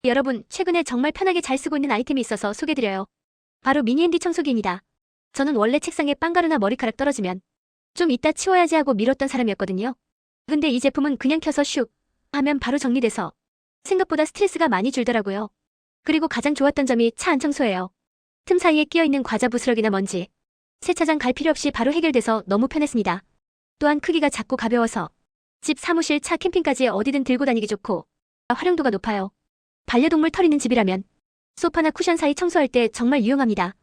여러분, 최근에 정말 편하게 잘 쓰고 있는 아이템이 있어서 소개드려요. 바로 미니핸디 청소기입니다. 저는 원래 책상에 빵가루나 머리카락 떨어지면 좀 이따 치워야지 하고 미뤘던 사람이었거든요. 근데 이 제품은 그냥 켜서 슉 하면 바로 정리돼서 생각보다 스트레스가 많이 줄더라고요. 그리고 가장 좋았던 점이 차 안 청소예요. 틈 사이에 끼어있는 과자 부스러기나 먼지, 세차장 갈 필요 없이 바로 해결돼서 너무 편했습니다. 또한 크기가 작고 가벼워서 집, 사무실, 차, 캠핑까지 어디든 들고 다니기 좋고 활용도가 높아요. 반려동물 털 있는 집이라면 소파나 쿠션 사이 청소할 때 정말 유용합니다.